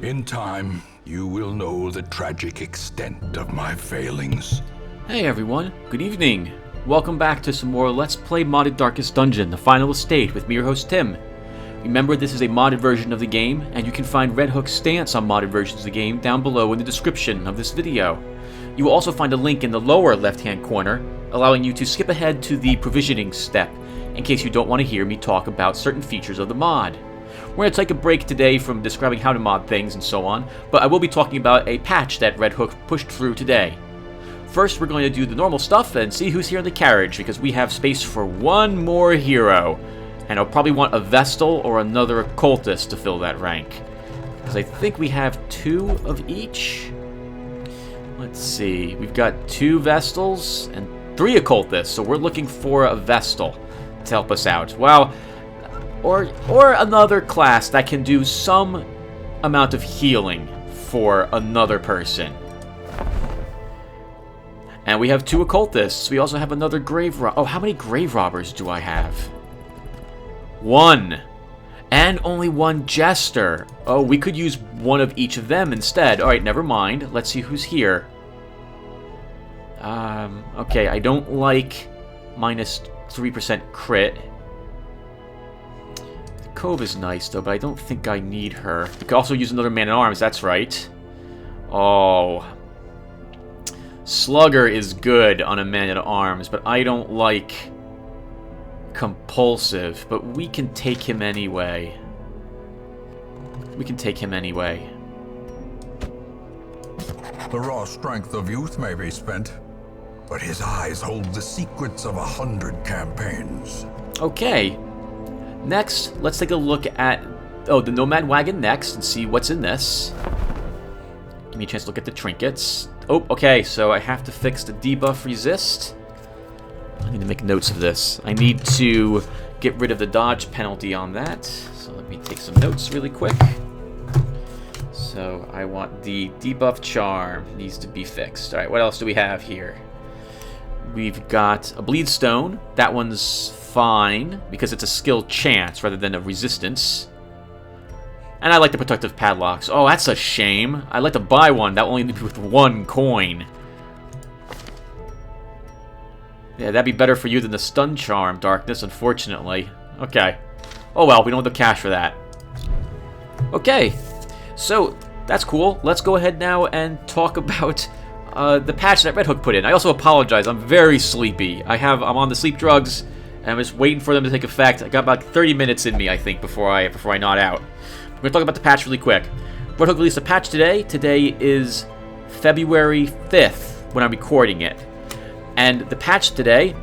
In time, you will know the tragic extent of my failings. Hey everyone, good evening. Welcome back to some more Let's Play Modded Darkest Dungeon, the final estate, with me, your host Tim. Remember, this is a modded version of the game, and you can find Red Hook's stance on modded versions of the game down below in the description of this video. You will also find a link in the lower left-hand corner, allowing you to skip ahead to the provisioning step, in case you don't want to hear me talk about certain features of the mod. We're going to take a break today from describing how to mod things and so on, but I will be talking about a patch that Red Hook pushed through today. First, we're going to do the normal stuff and see who's here in the carriage, because we have space for one more hero. And I'll probably want a Vestal or another Occultist to fill that rank, because I think we have 2 of each. Let's see, we've got 2 Vestals and 3 Occultists, so we're looking for a Vestal to help us out. Well, or another class that can do some amount of healing for another person. And we have 2 Occultists. We also have another Grave Robber. Oh, how many Grave Robbers do I have? 1. And only 1 Jester. Oh, we could use one of each of them instead. Alright, never mind. Let's see who's here. Okay, I don't like minus 3% crit. The Cove is nice, though, but I don't think I need her. We could also use another Man-at-Arms, that's right. Oh. Slugger is good on a Man-at-Arms, but I don't like Compulsive, but we can take him anyway. The raw strength of youth may be spent, but his eyes hold the secrets of 100 campaigns. Okay. Next, let's take a look at the Nomad Wagon next and see what's in this. Give me a chance to look at the trinkets. Oh, okay, so I have to fix the debuff resist. I need to make notes of this. I need to get rid of the dodge penalty on that. So let me take some notes really quick. So I want the debuff charm. Needs to be fixed. Alright, what else do we have here? We've got a bleed stone. That one's fine because it's a skill chance rather than a resistance. And I like the protective padlocks. Oh, that's a shame. I'd like to buy one. That will only be with 1 coin. Yeah, that'd be better for you than the stun charm, Darkness, unfortunately. Okay. Oh well, we don't have the cash for that. Okay. So, that's cool. Let's go ahead now and talk about the patch that Red Hook put in. I also apologize. I'm very sleepy. I'm on the sleep drugs, and I'm just waiting for them to take effect. I got about 30 minutes in me, I think, before I nod out. We're going to talk about the patch really quick. Red Hook released a patch today. Today is February 5th when I'm recording it. And the patch today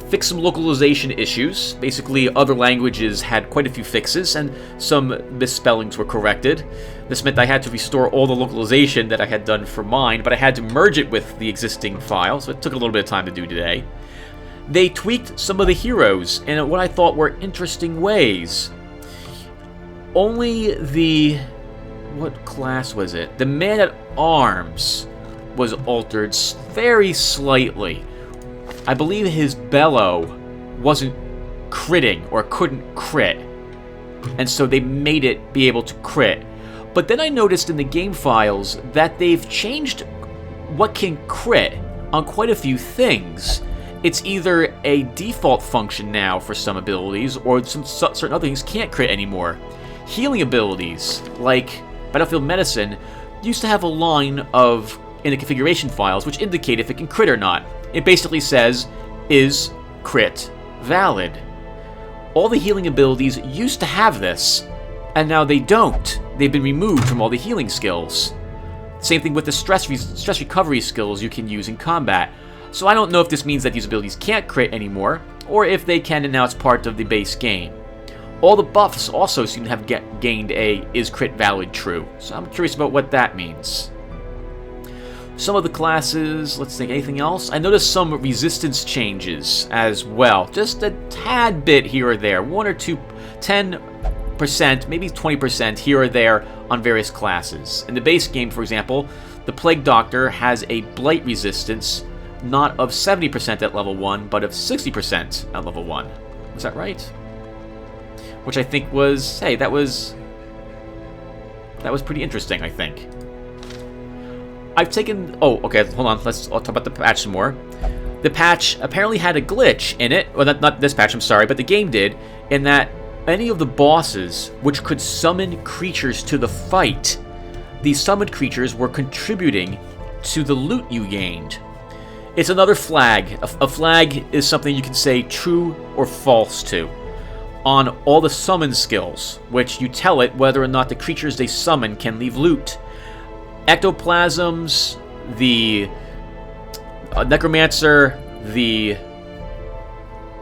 fixed some localization issues. Basically, other languages had quite a few fixes, and some misspellings were corrected. This meant I had to restore all the localization that I had done for mine, but I had to merge it with the existing file, so it took a little bit of time to do today. They tweaked some of the heroes in what I thought were interesting ways. Only the... what class was it? The Man-at-Arms was altered very slightly. I believe his bellow wasn't critting or couldn't crit, and so they made it be able to crit. But then I noticed in the game files that they've changed what can crit on quite a few things. It's either a default function now for some abilities, or some certain other things can't crit anymore. Healing abilities, like Battlefield Medicine, used to have a line in the configuration files which indicate if it can crit or not. It basically says, is crit valid? All the healing abilities used to have this, and now they don't. They've been removed from all the healing skills. Same thing with the stress recovery skills you can use in combat. So I don't know if this means that these abilities can't crit anymore, or if they can and now it's part of the base game. All the buffs also seem to have gained a is crit valid true, so I'm curious about what that means. Some of the classes, let's think, anything else? I noticed some resistance changes as well. Just a tad bit here or there. 1 or 2, 10%, maybe 20% here or there on various classes. In the base game, for example, the Plague Doctor has a blight resistance, not of 70% at level 1, but of 60% at level 1. Was that right? Which I think was, hey, that was That was pretty interesting, I think. I've taken... Oh, okay, hold on. I'll talk about the patch some more. The patch apparently had a glitch in it. Well, not this patch, I'm sorry, but the game did. In that any of the bosses which could summon creatures to the fight, these summoned creatures were contributing to the loot you gained. It's another flag. A flag is something you can say true or false to on all the summon skills, which you tell it whether or not the creatures they summon can leave loot. Ectoplasms, the Necromancer, the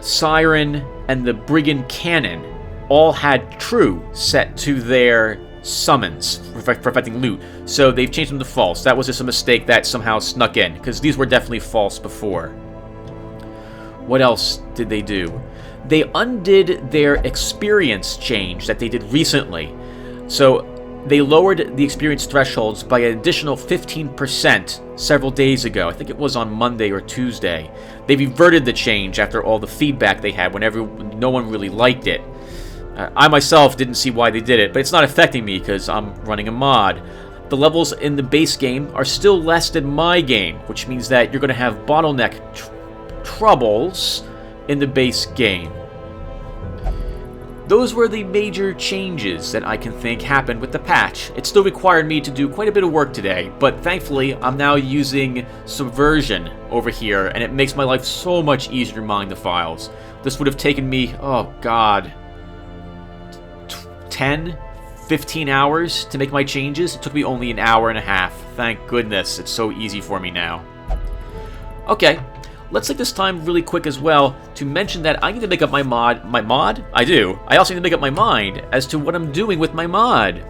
Siren, and the Brigand Cannon all had true set to their summons for affecting loot. So they've changed them to false. That was just a mistake that somehow snuck in, because these were definitely false before. What else did they do? They undid their experience change that they did recently. So they lowered the experience thresholds by an additional 15% several days ago. I think it was on Monday or Tuesday. They reverted the change after all the feedback they had when no one really liked it. I myself didn't see why they did it, but it's not affecting me because I'm running a mod. The levels in the base game are still less than my game, which means that you're going to have bottleneck troubles in the base game. Those were the major changes that I can think happened with the patch. It still required me to do quite a bit of work today, but thankfully I'm now using Subversion over here, and it makes my life so much easier to mine the files. This would have taken me, oh god, 10, 15 hours to make my changes. It took me only an hour and a half. Thank goodness, it's so easy for me now. Okay. Let's take this time really quick as well to mention that I need to make up my mod? I do. I also need to make up my mind as to what I'm doing with my mod.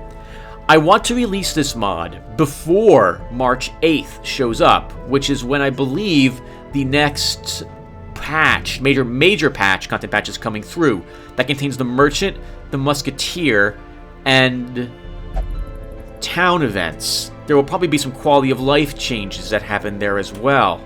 I want to release this mod before March 8th shows up, which is when I believe the next patch, major patch, content patch is coming through. That contains the Merchant, the Musketeer, and town events. There will probably be some quality of life changes that happen there as well.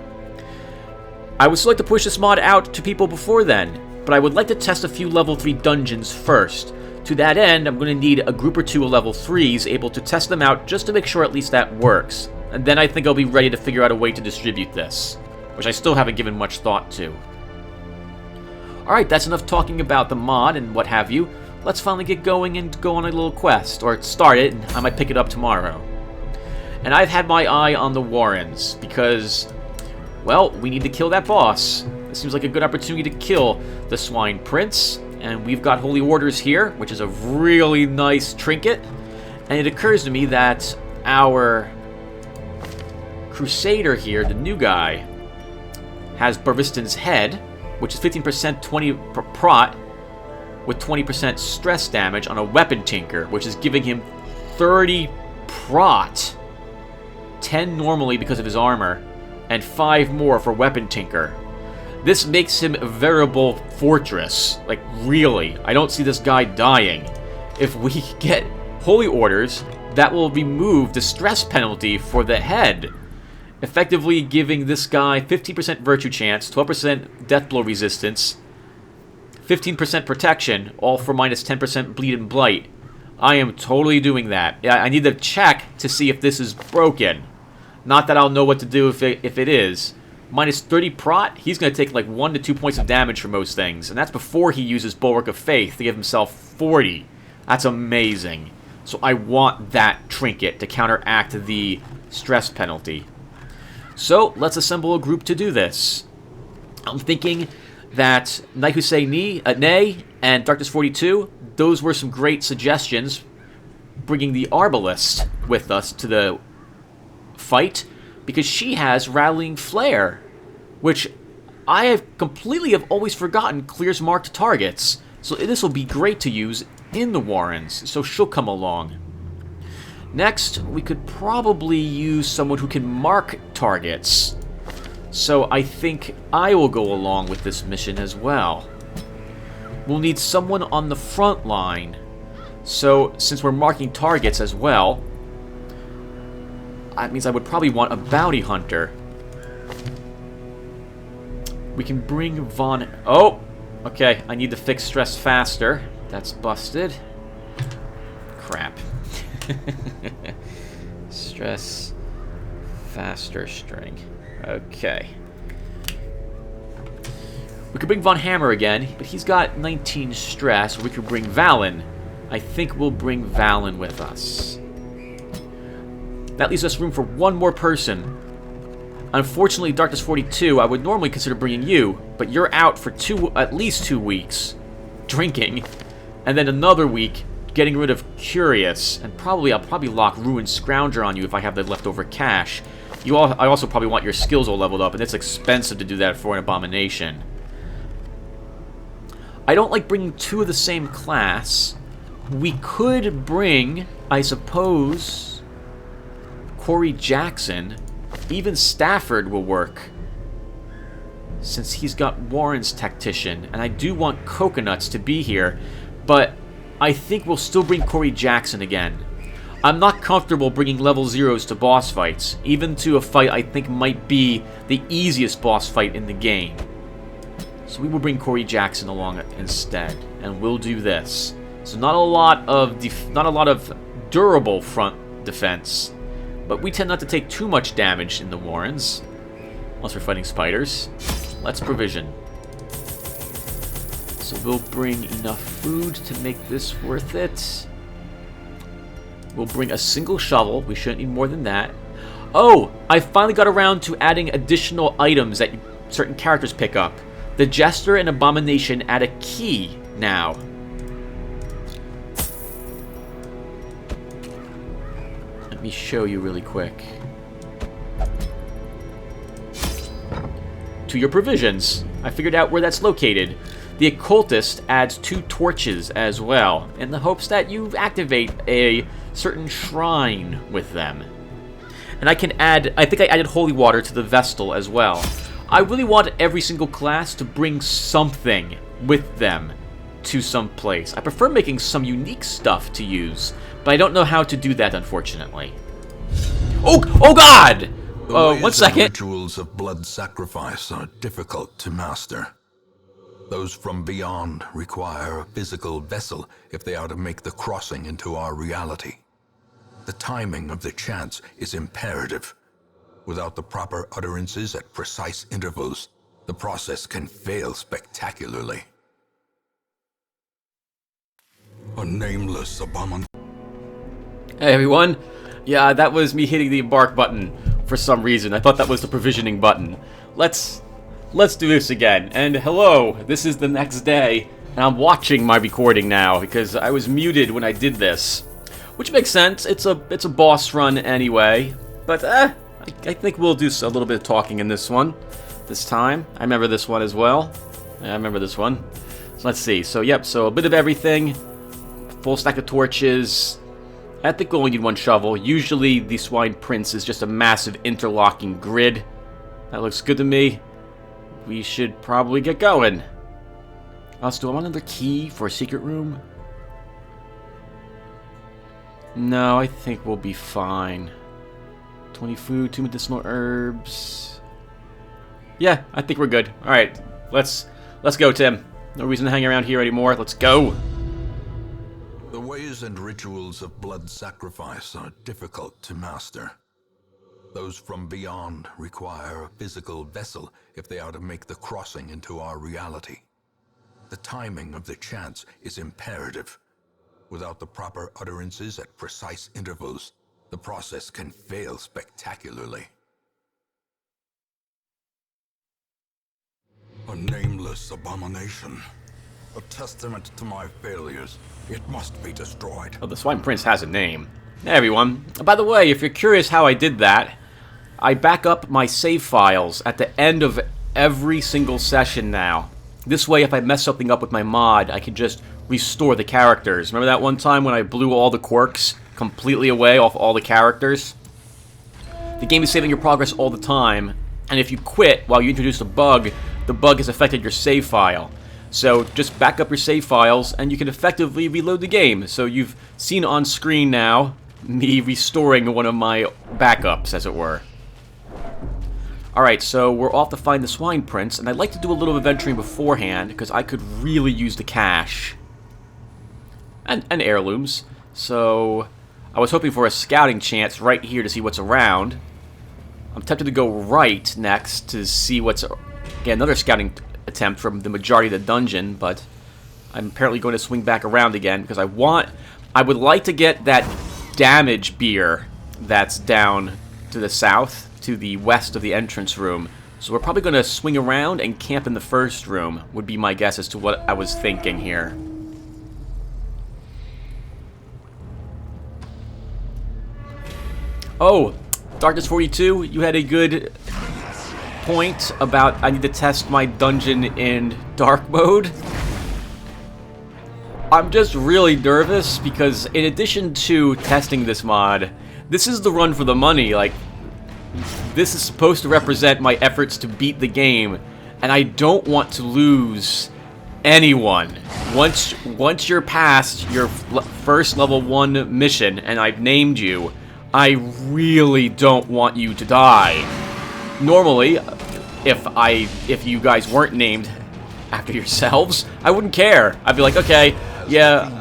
I would still like to push this mod out to people before then, but I would like to test a few level 3 dungeons first. To that end, I'm going to need a group or two of level 3s able to test them out just to make sure at least that works. And then I think I'll be ready to figure out a way to distribute this, which I still haven't given much thought to. Alright, that's enough talking about the mod and what have you. Let's finally get going and go on a little quest, or start it, and I might pick it up tomorrow. And I've had my eye on the Warrens, because, well, we need to kill that boss. This seems like a good opportunity to kill the Swine Prince, and we've got Holy Orders here, which is a really nice trinket. And it occurs to me that our Crusader here, the new guy, has Barvistan's Head, which is 15% 20 prot, with 20% stress damage on a Weapon Tinker, which is giving him 30 prot, 10 normally because of his armor, and 5 more for Weapon Tinker. This makes him a veritable fortress. Like, really. I don't see this guy dying. If we get Holy Orders, that will remove the stress penalty for the head, effectively giving this guy 15% virtue chance, 12% death blow resistance, 15% protection, all for minus 10% bleed and blight. I am totally doing that. I need to check to see if this is broken. Not that I'll know what to do if it is. Minus 30 prot, he's going to take like 1 to 2 points of damage for most things. And that's before he uses Bulwark of Faith to give himself 40. That's amazing. So I want that trinket to counteract the stress penalty. So let's assemble a group to do this. I'm thinking that Night Who Say Nay and Darkness 42, those were some great suggestions. Bringing the Arbalist with us to the fight, because she has Rattling Flare, which I have always forgotten clears marked targets. So this will be great to use in the Warrens, so she'll come along. Next, we could probably use someone who can mark targets. So I think I will go along with this mission as well. We'll need someone on the front line. So since we're marking targets as well, that means I would probably want a bounty hunter. We can bring Von... Oh! Okay, I need to fix stress faster. That's busted. Crap. Stress faster string. Okay. We could bring Von Hammer again, but he's got 19 stress. We could bring Valen. I think we'll bring Valen with us. That leaves us room for one more person. Unfortunately, Darkness 42, I would normally consider bringing you, but you're out for at least 2 weeks drinking, and then another week getting rid of Curious, and I'll probably lock Ruined Scrounger on you if I have the leftover cash. I also probably want your skills all leveled up, and it's expensive to do that for an Abomination. I don't like bringing 2 of the same class. We could bring, I suppose, Corey Jackson. Even Stafford will work, since he's got Warren's Tactician, and I do want Coconuts to be here, but I think we'll still bring Corey Jackson again. I'm not comfortable bringing level 0s to boss fights, even to a fight I think might be the easiest boss fight in the game. So we will bring Corey Jackson along instead, and we'll do this. So not a lot of durable front defense, but we tend not to take too much damage in the Warrens, unless we're fighting spiders. Let's provision. So we'll bring enough food to make this worth it. We'll bring a single shovel. We shouldn't need more than that. Oh, I finally got around to adding additional items that certain characters pick up. The Jester and Abomination add a key now. Let me show you really quick. To your provisions. I figured out where that's located. The Occultist adds 2 torches as well, in the hopes that you activate a certain shrine with them. And I think I added holy water to the Vestal as well. I really want every single class to bring something with them to some place. I prefer making some unique stuff to use, but I don't know how to do that, unfortunately. Oh God! One second. The rituals of blood sacrifice are difficult to master. Those from beyond require a physical vessel if they are to make the crossing into our reality. The timing of the chants is imperative. Without the proper utterances at precise intervals, the process can fail spectacularly. A nameless abomination. Hey everyone. Yeah, that was me hitting the embark button for some reason. I thought that was the provisioning button. Let's do this again. And hello, this is the next day, and I'm watching my recording now because I was muted when I did this. Which makes sense. It's a boss run anyway. But I think we'll do a little bit of talking in this one. This time. I remember this one as well. Yeah, I remember this one. So let's see. So yep, so a bit of everything. Full stack of torches. I think we only need 1 shovel. Usually the Swine Prince is just a massive interlocking grid. That looks good to me. We should probably get going. Also, do I want another key for a secret room? No, I think we'll be fine. 20 food, 2 medicinal herbs. Yeah, I think we're good. Alright, let's go, Tim. No reason to hang around here anymore. Let's go. The ways and rituals of blood sacrifice are difficult to master. Those from beyond require a physical vessel if they are to make the crossing into our reality. The timing of the chants is imperative. Without the proper utterances at precise intervals, the process can fail spectacularly. A nameless abomination. A testament to my failures. It must be destroyed. Oh, the Swine Prince has a name. Hey, everyone. By the way, if you're curious how I did that, I back up my save files at the end of every single session now. This way, if I mess something up with my mod, I can just restore the characters. Remember that one time when I blew all the quirks completely away off all the characters? The game is saving your progress all the time, and if you quit while you introduce a bug, the bug has affected your save file. So just back up your save files, and you can effectively reload the game. So you've seen on screen now me restoring one of my backups, as it were. Alright, so we're off to find the Swine Prince, and I'd like to do a little adventuring beforehand, because I could really use the cash. And heirlooms. So, I was hoping for a scouting chance right here to see what's around. I'm tempted to go right next to see what's... Again, another scouting attempt from the majority of the dungeon, but I'm apparently going to swing back around again because I would like to get that damage beer that's down to the south, to the west of the entrance room. So we're probably going to swing around and camp in the first room, would be my guess as to what I was thinking here. Oh, Darkness 42, you had a good point about I need to test my dungeon in dark mode. I'm just really nervous because in addition to testing this mod, this is the run for the money. Like, this is supposed to represent my efforts to beat the game, and I don't want to lose anyone. Once you're past your first level 1 mission and I've named you, I really don't want you to die. Normally, if you guys weren't named after yourselves, I wouldn't care. I'd be like, okay, yeah,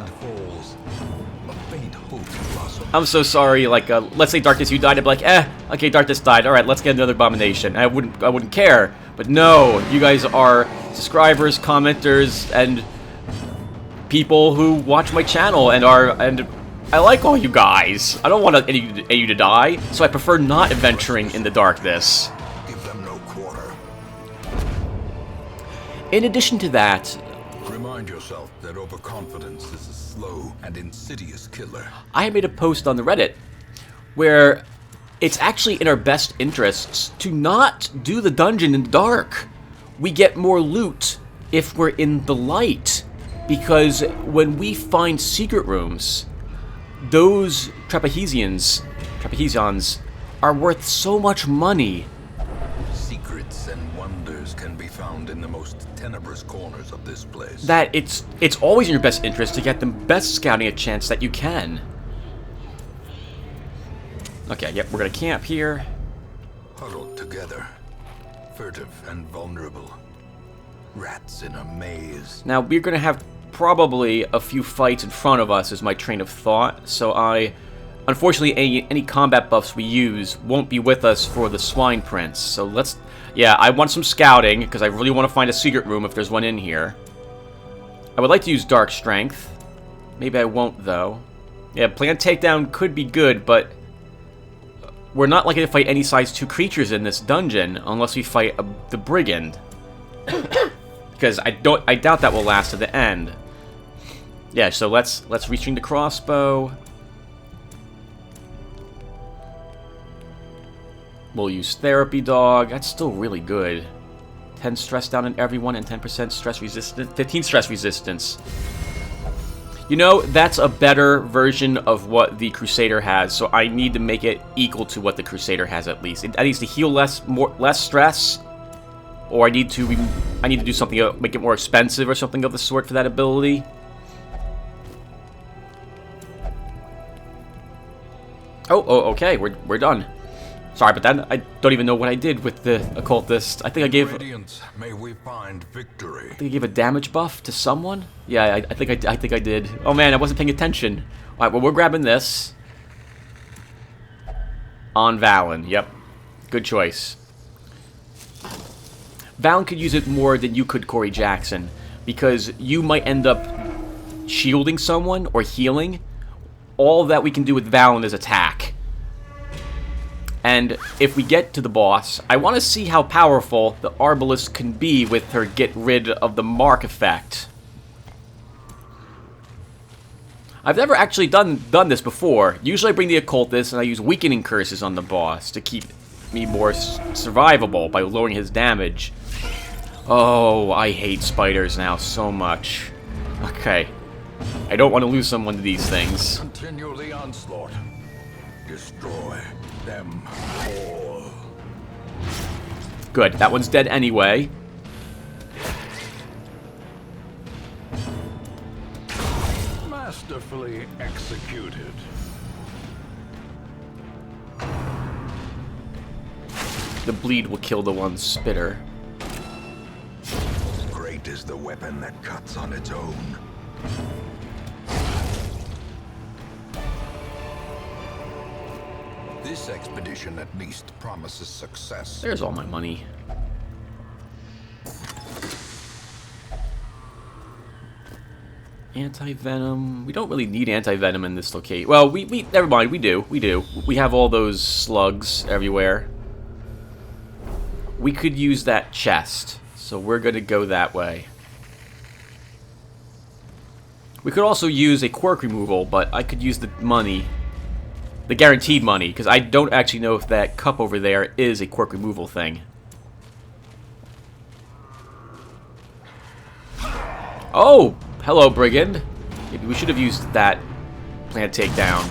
I'm so sorry, like, let's say Darkness, you died, I'd be like, okay, Darkness died, alright, let's get another Abomination. I wouldn't care. But no, you guys are subscribers, commenters, and people who watch my channel, and I like all you guys. I don't want any of you to die, so I prefer not adventuring in the darkness. Give them no quarter. In addition to that, Remind yourself that overconfidence is a slow and insidious killer. I made a post on the Reddit where it's actually in our best interests to not do the dungeon in the dark. We get more loot if we're in the light, because when we find secret rooms, those trapezions are worth so much money. Secrets and wonders can be found in the most tenebrous corners of this place. That it's always in your best interest to get the best scouting a chance that you can. Okay, yep, we're gonna camp here. Huddled together, furtive and vulnerable. Rats in a maze. Now, we're gonna have probably a few fights in front of us is my train of thought, so unfortunately, any combat buffs we use won't be with us for the Swine Prince, so yeah, I want some scouting, because I really want to find a secret room if there's one in here. I would like to use Dark Strength. Maybe I won't, though. Yeah, Plant Takedown could be good, but we're not likely to fight any size 2 creatures in this dungeon, unless we fight the Brigand. Because I doubt that will last to the end. Yeah, so let's retreat the crossbow. We'll use Therapy Dog. That's still really good. 10 stress down on everyone and 10% stress resistance. 15 stress resistance. You know, that's a better version of what the Crusader has, so I need to make it equal to what the Crusader has at least. It needs to heal less stress, or I need to do something, make it more expensive or something of the sort for that ability. Oh, okay, we're done. Sorry, but then I don't even know what I did with the occultist. I think I gave. Radiance, may we find victory. I think I gave a damage buff to someone. Yeah, I think I did. Oh man, I wasn't paying attention. All right, well we're grabbing this. On Valen, yep, good choice. Valen could use it more than you could, Corey Jackson, because you might end up shielding someone or healing. All that we can do with Valen is attack. And if we get to the boss, I want to see how powerful the Arbalest can be with her get rid of the mark effect. I've never actually done this before. Usually I bring the occultist and I use weakening curses on the boss to keep me more survivable by lowering his damage. Oh, I hate spiders now so much. Okay. I don't want to lose someone to these things. Continue the onslaught. Destroy them all. Good, that one's dead anyway. Masterfully executed. The bleed will kill the one spitter. Great is the weapon that cuts on its own. This expedition at least promises success. There's all my money. Anti-venom. We don't really need anti-venom in this location. Well, we never mind. We do. We have all those slugs everywhere. We could use that chest, so we're going to go that way. We could also use a quirk removal, but I could use the money, the guaranteed money, because I don't actually know if that cup over there is a quirk removal thing. Oh! Hello, Brigand. Maybe we should have used that plant takedown.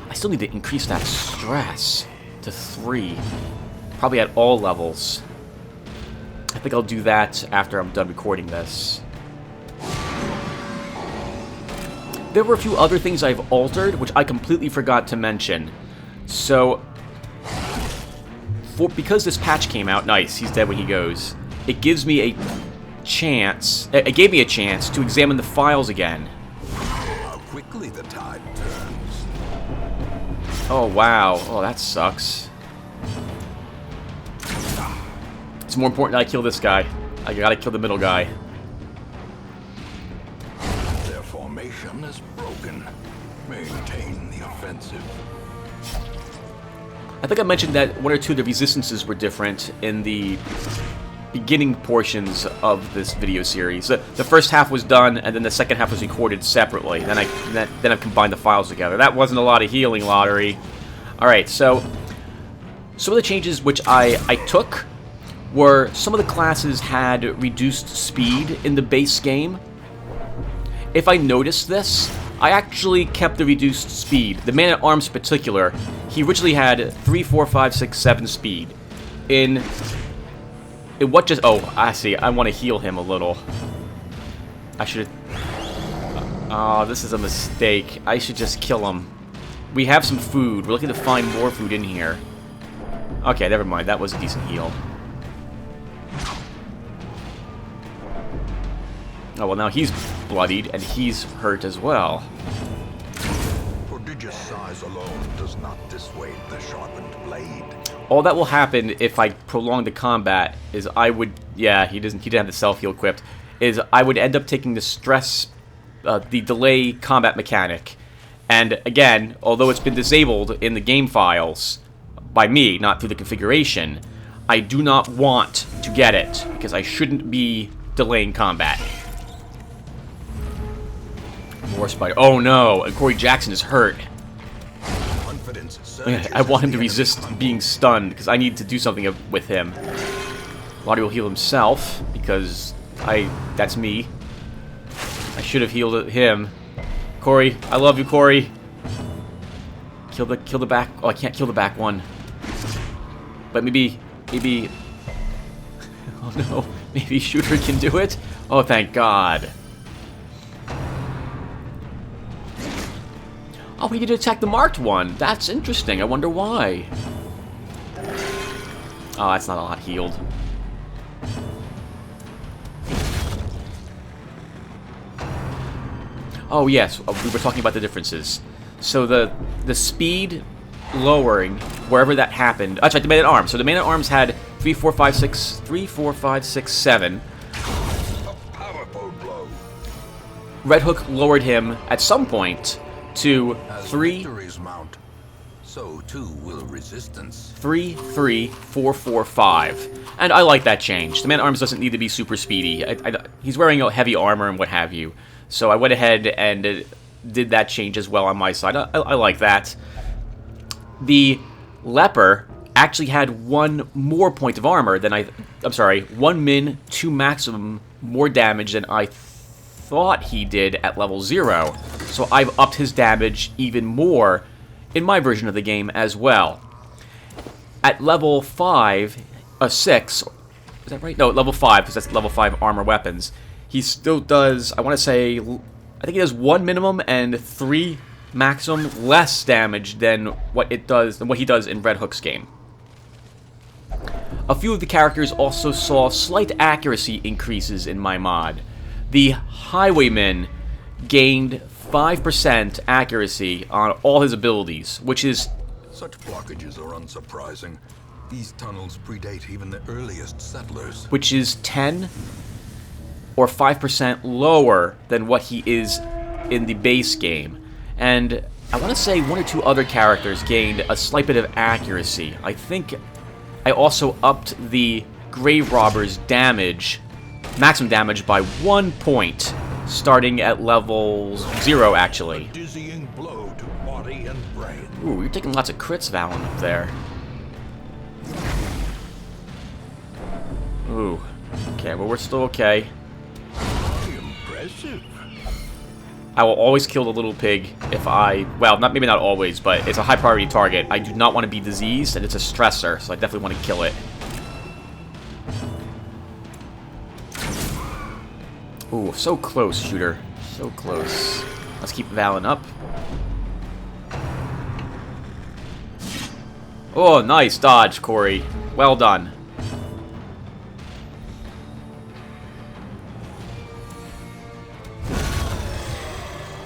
I still need to increase that stress to 3. Probably at all levels. I think I'll do that after I'm done recording this. There were a few other things I've altered, which I completely forgot to mention. So, because this patch came out, nice, he's dead when he goes. It gives me a chance, it gave me a chance to examine the files again. How quickly the tide turns. Oh, wow. Oh, that sucks. It's more important that I kill this guy. I gotta kill the middle guy. Their formation is broken. Maintain the offensive. I think I mentioned that one or two of the resistances were different in the beginning portions of this video series. The first half was done, and then the second half was recorded separately. Then I combined the files together. That wasn't a lot of healing, Lotaeri. Alright, so some of the changes which I took were some of the classes had reduced speed in the base game. If I noticed this, I actually kept the reduced speed. The man-at-arms in particular, he originally had 3, 4, 5, 6, 7 speed. In what just... Oh, I see. I want to heal him a little. I should... Oh, this is a mistake. I should just kill him. We have some food. We're looking to find more food in here. Okay, never mind. That was a decent heal. Oh, well, now he's bloodied, and he's hurt as well. Prodigious size alone does not dissuade the sharpened blade. All that will happen if I prolong the combat is I would... Yeah, he didn't have the self-heal equipped. Is I would end up taking the stress... the delay combat mechanic. And, again, although it's been disabled in the game files by me, not through the configuration, I do not want to get it, because I shouldn't be delaying combat. More spider. Oh no, and Corey Jackson is hurt. I want him to resist being stunned, because I need to do something with him. Lotaeri will heal himself, because that's me. I should have healed him. Corey, I love you, Corey. Kill the back. Oh, I can't kill the back one. But maybe. Oh no, maybe Shooter can do it. Oh, thank God. Oh, he did attack the marked one. That's interesting. I wonder why. Oh, that's not a lot healed. Oh, yes. We were talking about the differences. So the speed lowering, wherever that happened... That's right, the man-at-arms. So the man-at-arms had 3, 4, 5, 6... 3, 4, 5, 6, 7. A powerful blow. Red Hook lowered him at some point to As 3... victories mount, so too will resistance. 3, 3, 4, 4, 5. And I like that change. The man-at-arms doesn't need to be super speedy. He's wearing a heavy armor and what have you. So I went ahead and did that change as well on my side. I like that. The Leper actually had 1 more point of armor than I'm sorry, 1 min, 2 maximum more damage than I thought he did at level 0. So I've upped his damage even more in my version of the game as well. At level 5, 6, is that right? No, level 5, because that's level 5 armor weapons. He still does, I want to say, I think he does 1 minimum and 3 maximum less damage than what he does in Red Hook's game. A few of the characters also saw slight accuracy increases in my mod. The Highwayman gained 5% accuracy on all his abilities, which is... Such blockages are unsurprising. These tunnels predate even the earliest settlers. Which is 10 or 5% lower than what he is in the base game. And I want to say one or two other characters gained a slight bit of accuracy. I think I also upped the Grave Robber's damage, maximum damage, by 1 point, starting at level 0, actually. A dizzying blow to body and brain. Ooh, you're taking lots of crits, Valen, up there. Ooh. Okay, well, we're still okay. Impressive. I will always kill the little pig if I... Well, maybe not always, but it's a high priority target. I do not want to be diseased, and it's a stressor, so I definitely want to kill it. Ooh, so close, shooter. So close. Let's keep Valen up. Oh, nice dodge, Corey. Well done.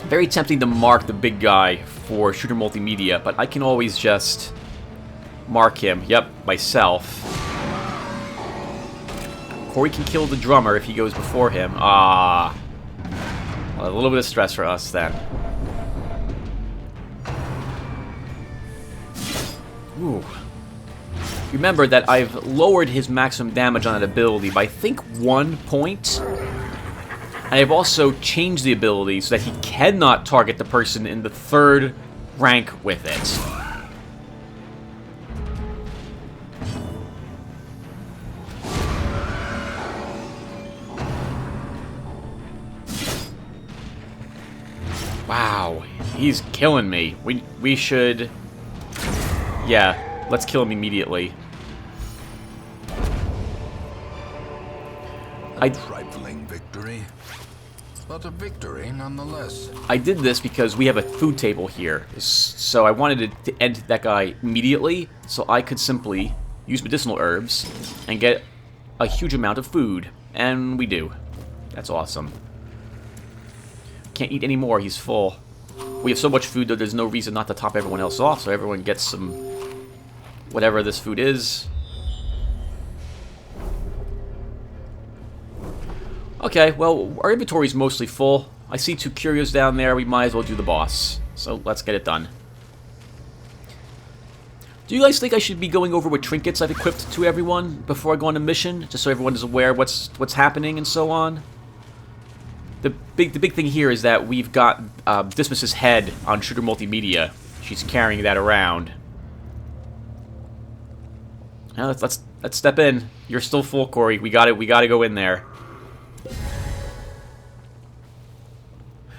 Very tempting to mark the big guy for Shooter Multimedia, but I can always just mark him. Yep, myself. Corey can kill the drummer if he goes before him. Ah. Well, a little bit of stress for us then. Ooh. Remember that I've lowered his maximum damage on that ability by, I think, 1 point. And I've also changed the ability so that he cannot target the person in the 3rd rank with it. Wow, he's killing me. We should... Yeah, let's kill him immediately. A trifling victory, but a victory nonetheless. I did this because we have a food table here, so I wanted to end that guy immediately, so I could simply use medicinal herbs and get a huge amount of food, and we do. That's awesome. Can't eat any more, he's full. We have so much food that there's no reason not to top everyone else off, so everyone gets some... whatever this food is. Okay, well, our inventory's mostly full. I see 2 curios down there. We might as well do the boss. So let's get it done. Do you guys think I should be going over what trinkets I've equipped to everyone before I go on a mission, just so everyone is aware what's happening and so on? The big thing here is that we've got Dismas's head on Shooter Multimedia. She's carrying that around. Now let's step in. You're still full, Corey. We got to go in there.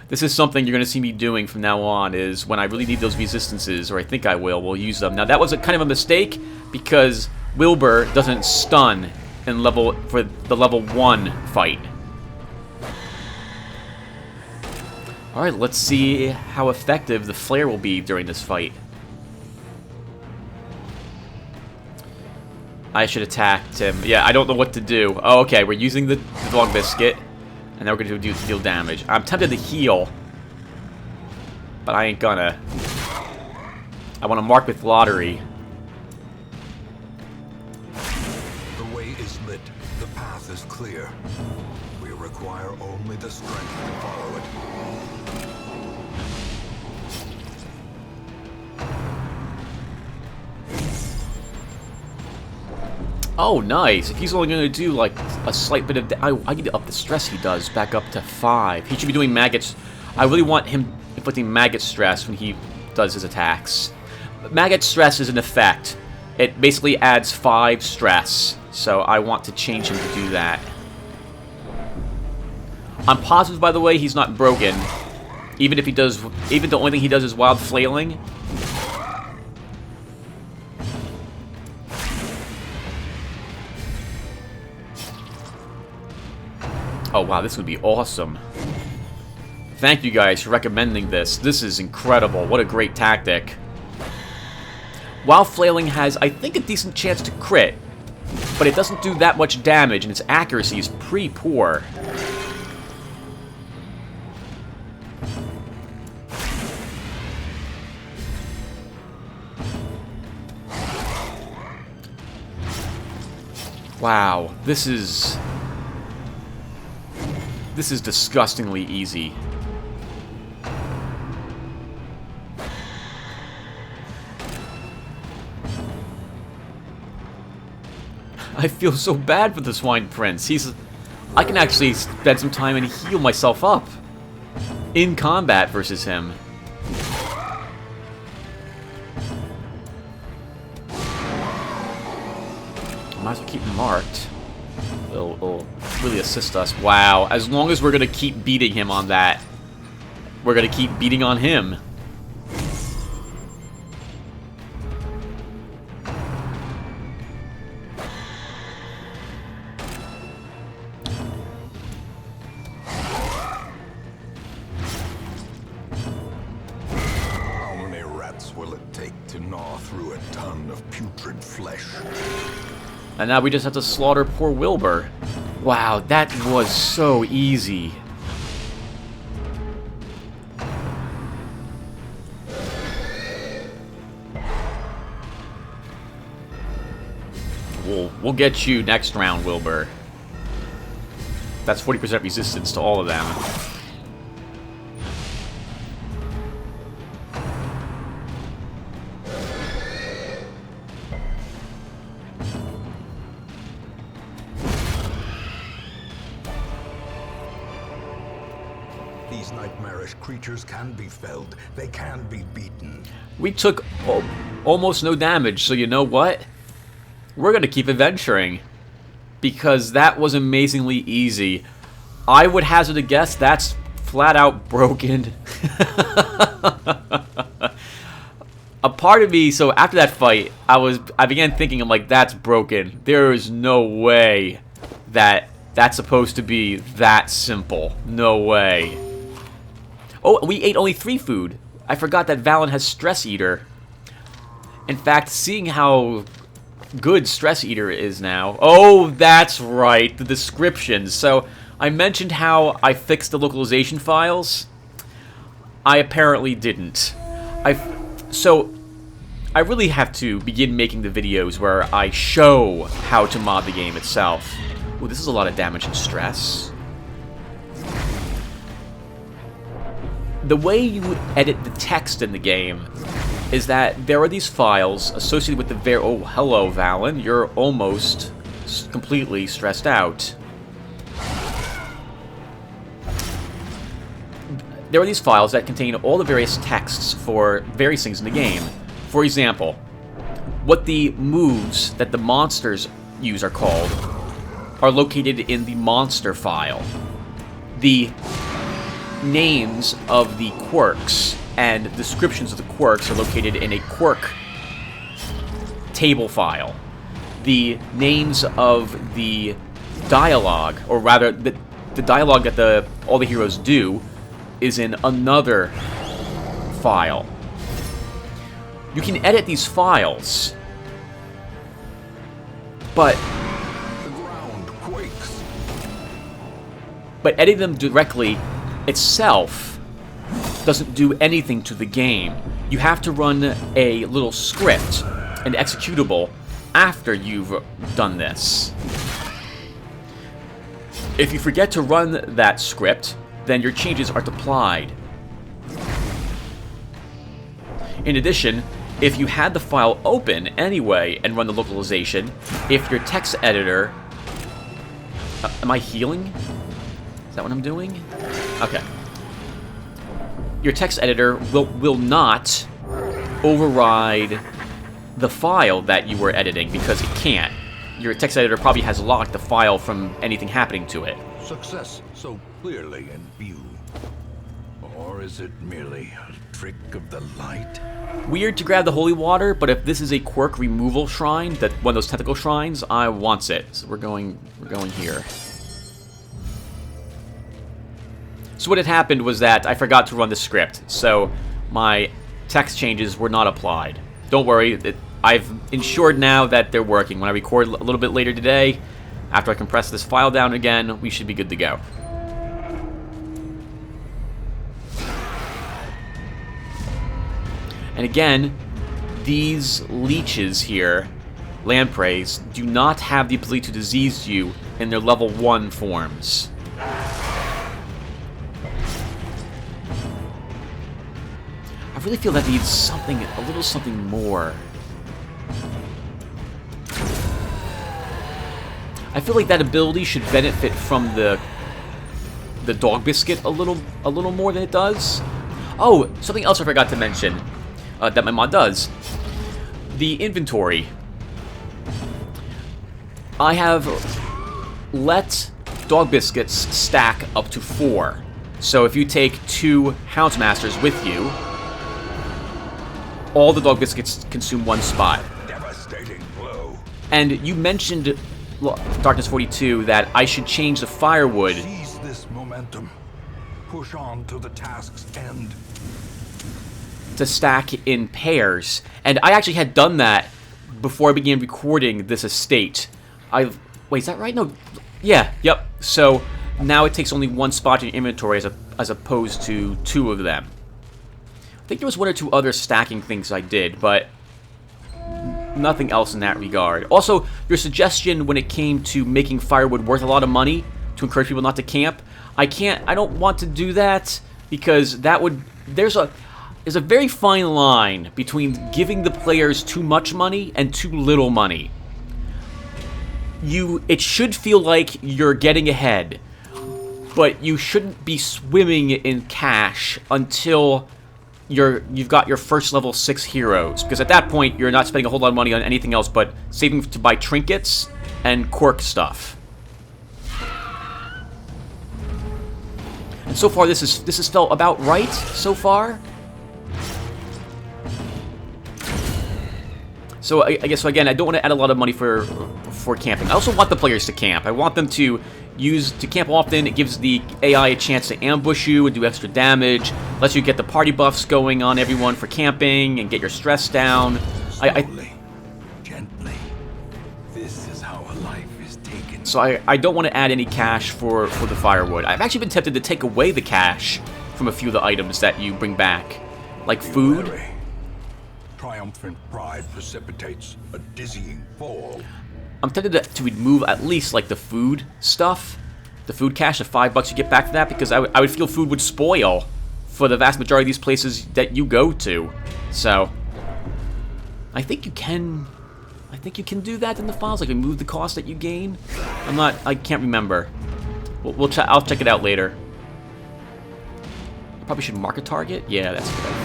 This is something you're going to see me doing from now on, is when I really need those resistances, or I think I will, we'll use them. Now, that was kind of a mistake, because Wilbur doesn't stun in for the level 1 fight. Alright, let's see how effective the flare will be during this fight. I should attack him. Yeah, I don't know what to do. Oh, okay, we're using the dog biscuit. And then we're going to deal damage. I'm tempted to heal. But I ain't gonna. I want to mark with Lotaeri. The way is lit. The path is clear. We require only the strength to follow it. Oh, nice. If he's only going to do, like, a slight bit of... I need to up the stress he does back up to 5. He should be doing maggots. I really want him inflicting maggot stress when he does his attacks. Maggot stress is an effect. It basically adds 5 stress. So I want to change him to do that. I'm positive, by the way, he's not broken. Even if he does... Even the only thing he does is wild flailing. Oh, wow, this would be awesome. Thank you guys for recommending this. This is incredible. What a great tactic. Wild Flailing has, I think, a decent chance to crit, but it doesn't do that much damage, and its accuracy is pretty poor. Wow, this is disgustingly easy. I feel so bad for the Swine Prince. I can actually spend some time and heal myself up in combat versus him. Might as well keep him marked. It'll really assist us. Wow, as long as we're going to keep beating him on that, we're going to keep beating on him. How many rats will it take to gnaw through a ton of putrid flesh? And now we just have to slaughter poor Wilbur. Wow, that was so easy. We'll get you next round, Wilbur. That's 40% resistance to all of them. These nightmarish creatures can be felled. They can be beaten. We took almost no damage, so you know what? We're going to keep adventuring. Because that was amazingly easy. I would hazard a guess that's flat out broken. A part of me, so after that fight, I began thinking, I'm like, that's broken. There is no way that that's supposed to be that simple. No way. Oh, we ate only 3 food. I forgot that Valen has Stress Eater. In fact, seeing how good Stress Eater is now... Oh, that's right, the descriptions. So, I mentioned how I fixed the localization files. I apparently didn't. So, I really have to begin making the videos where I show how to mod the game itself. Ooh, this is a lot of damage and stress. The way you edit the text in the game is that there are these files associated with the oh, hello, Valen. You're almost completely stressed out. There are these files that contain all the various texts for various things in the game. For example, what the moves that the monsters use are called are located in the monster file. The names of the quirks and descriptions of the quirks are located in a quirk table file. The names of the dialogue, or rather the dialogue that all the heroes do, is in another file. You can edit these files, but The ground quakes. editing them directly itself doesn't do anything to the game. You have to run a little script, an executable, after you've done this. If you forget to run that script, then your changes aren't applied. In addition, if you had the file open anyway and run the localization, if your text editor... am I healing? Is that what I'm doing? Okay. Your text editor will not override the file that you were editing, because it can't. Your text editor probably has locked the file from anything happening to it. Success so clearly in view. Or is it merely a trick of the light? Weird to grab the holy water, but if this is a quirk removal shrine, that one of those tentacle shrines, I wants it. So we're going here. So what had happened was that I forgot to run the script, so my text changes were not applied. Don't worry, I've ensured now that they're working. When I record a little bit later today, after I compress this file down again, we should be good to go. And again, these leeches here lampreys do not have the ability to disease you in their level 1 forms. I really feel that needs something, a little something more. I feel like that ability should benefit from the dog biscuit a little more than it does. Oh, something else I forgot to mention that my mod does. The inventory. I have let dog biscuits stack up to 4. So if you take 2 Houndsmasters with you, all the dog biscuits consume 1 spot. Devastating blow. And you mentioned, Darkness 42, that I should change the firewood. Seize this momentum. Push on to the task's end. To stack in pairs. And I actually had done that before I began recording this estate. Wait, is that right? No. Yeah, yep. So now it takes only 1 spot in your inventory as opposed to 2 of them. I think there was 1 or 2 other stacking things I did, but nothing else in that regard. Also, your suggestion when it came to making firewood worth a lot of money to encourage people not to camp, I don't want to do that because that would, there's a very fine line between giving the players too much money and too little money. It should feel like you're getting ahead, but you shouldn't be swimming in cash until you've got your first level 6 heroes, because at that point you're not spending a whole lot of money on anything else but saving to buy trinkets and quirk stuff. And so far this has felt about right so far. So I guess, so again, I don't want to add a lot of money for camping. I also want the players to camp. I want them to camp often. It gives the AI a chance to ambush you and do extra damage. Lets you get the party buffs going on everyone for camping and get your stress down. Slowly, gently. This is how a life is taken. So I don't want to add any cash for the firewood. I've actually been tempted to take away the cash from a few of the items that you bring back, like food. Triumphant pride precipitates a dizzying fall. I'm tempted to remove at least like the food stuff, the food cash, the $5 you get back for that, because I would feel food would spoil for the vast majority of these places that you go to. So I think you can do that in the files, like remove the cost that you gain. I can't remember. I'll check it out later. Probably should mark a target. Yeah, that's a good idea.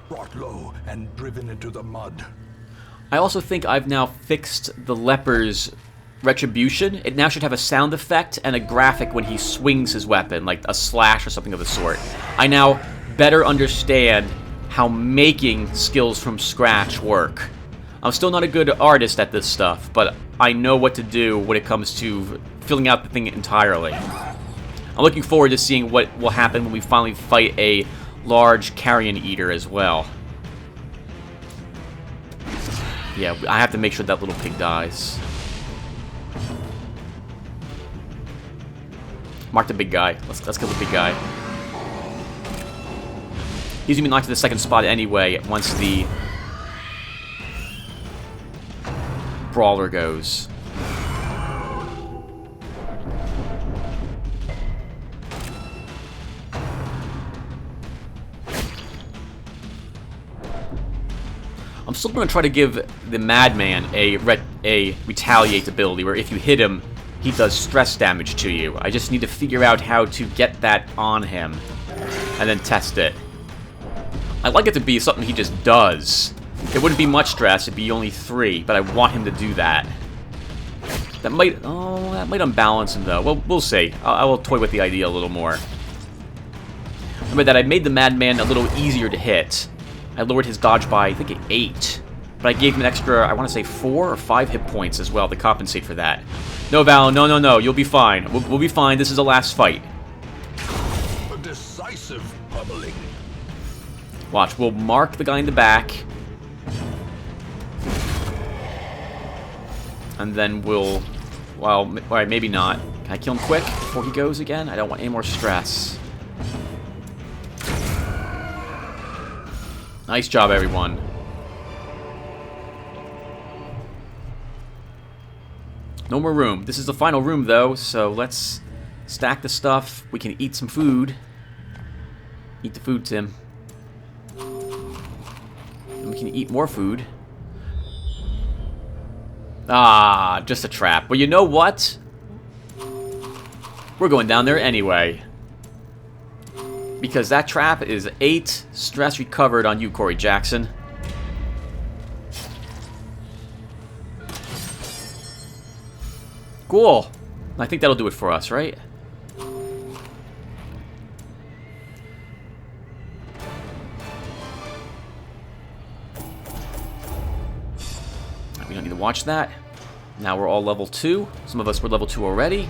Brought low and driven into the mud. I also think I've now fixed the leper's retribution. It now should have a sound effect and a graphic when he swings his weapon, like a slash or something of the sort. I now better understand how making skills from scratch work. I'm still not a good artist at this stuff, but I know what to do when it comes to filling out the thing entirely. I'm looking forward to seeing what will happen when we finally fight a large carrion eater as well. Yeah, I have to make sure that little pig dies. Mark the big guy. Let's kill the big guy. He's gonna be knocked to the 2nd spot anyway once the brawler goes. I'm still going to try to give the Madman a retaliate ability, where if you hit him, he does stress damage to you. I just need to figure out how to get that on him, and then test it. I'd like it to be something he just does. It wouldn't be much stress, it'd be only 3, but I want him to do that. That might unbalance him though. Well, we'll see. I will toy with the idea a little more. Remember that I made the Madman a little easier to hit. I lowered his dodge by, I think, 8. But I gave him an extra, I want to say 4 or 5 hit points as well to compensate for that. No, Val, no, you'll be fine. We'll be fine. This is the last fight. A decisive pummeling. Watch, we'll mark the guy in the back. And then we'll... Well, alright, maybe not. Can I kill him quick before he goes again? I don't want any more stress. Nice job, everyone. No more room. This is the final room, though, so let's stack the stuff. We can eat some food. Eat the food, Tim. And we can eat more food. Ah, just a trap. Well, you know what? We're going down there anyway. Because that trap is 8 stress recovered on you, Corey Jackson. Cool. I think that'll do it for us, right? We don't need to watch that. Now we're all level 2. Some of us were level 2 already.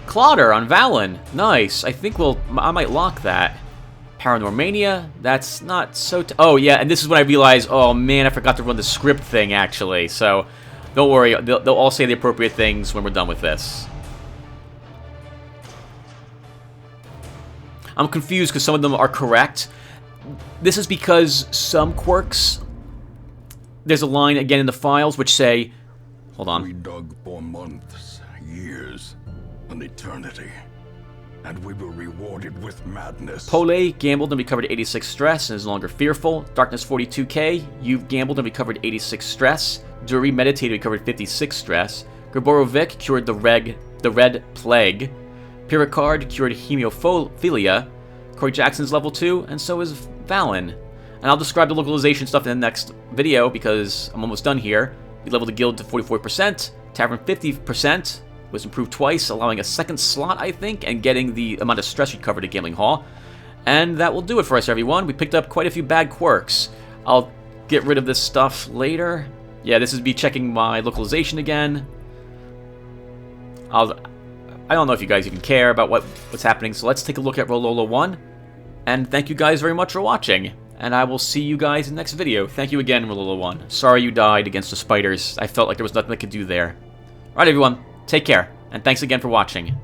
Clotter on Valen. Nice. I think I might lock that. Paranormania. That's not so... Oh, yeah, and this is when I realized, oh, man, I forgot to run the script thing, actually. So, don't worry. They'll all say the appropriate things when we're done with this. I'm confused because some of them are correct. This is because some quirks... There's a line, again, in the files which say... Hold on. We dug for months, years, an eternity. And we were rewarded with madness. Pole gambled and recovered 86 stress and is no longer fearful. Darkness 42k, you've gambled and recovered 86 stress. Duri meditated and recovered 56 stress. Gaborovic cured the red plague. Piricard cured hemophilia. Corey Jackson's level 2, and so is Valen. And I'll describe the localization stuff in the next video because I'm almost done here. We leveled the guild to 44%, Tavern 50%, was improved twice, allowing a second slot, I think, and getting the amount of stress recovered at Gambling Hall. And that will do it for us, everyone. We picked up quite a few bad quirks. I'll get rid of this stuff later. Yeah, this is me checking my localization again. I don't know if you guys even care about what's happening, so let's take a look at Rololo 1. And thank you guys very much for watching. And I will see you guys in the next video. Thank you again, Rololo 1. Sorry you died against the spiders. I felt like there was nothing I could do there. Alright, everyone. Take care. And thanks again for watching.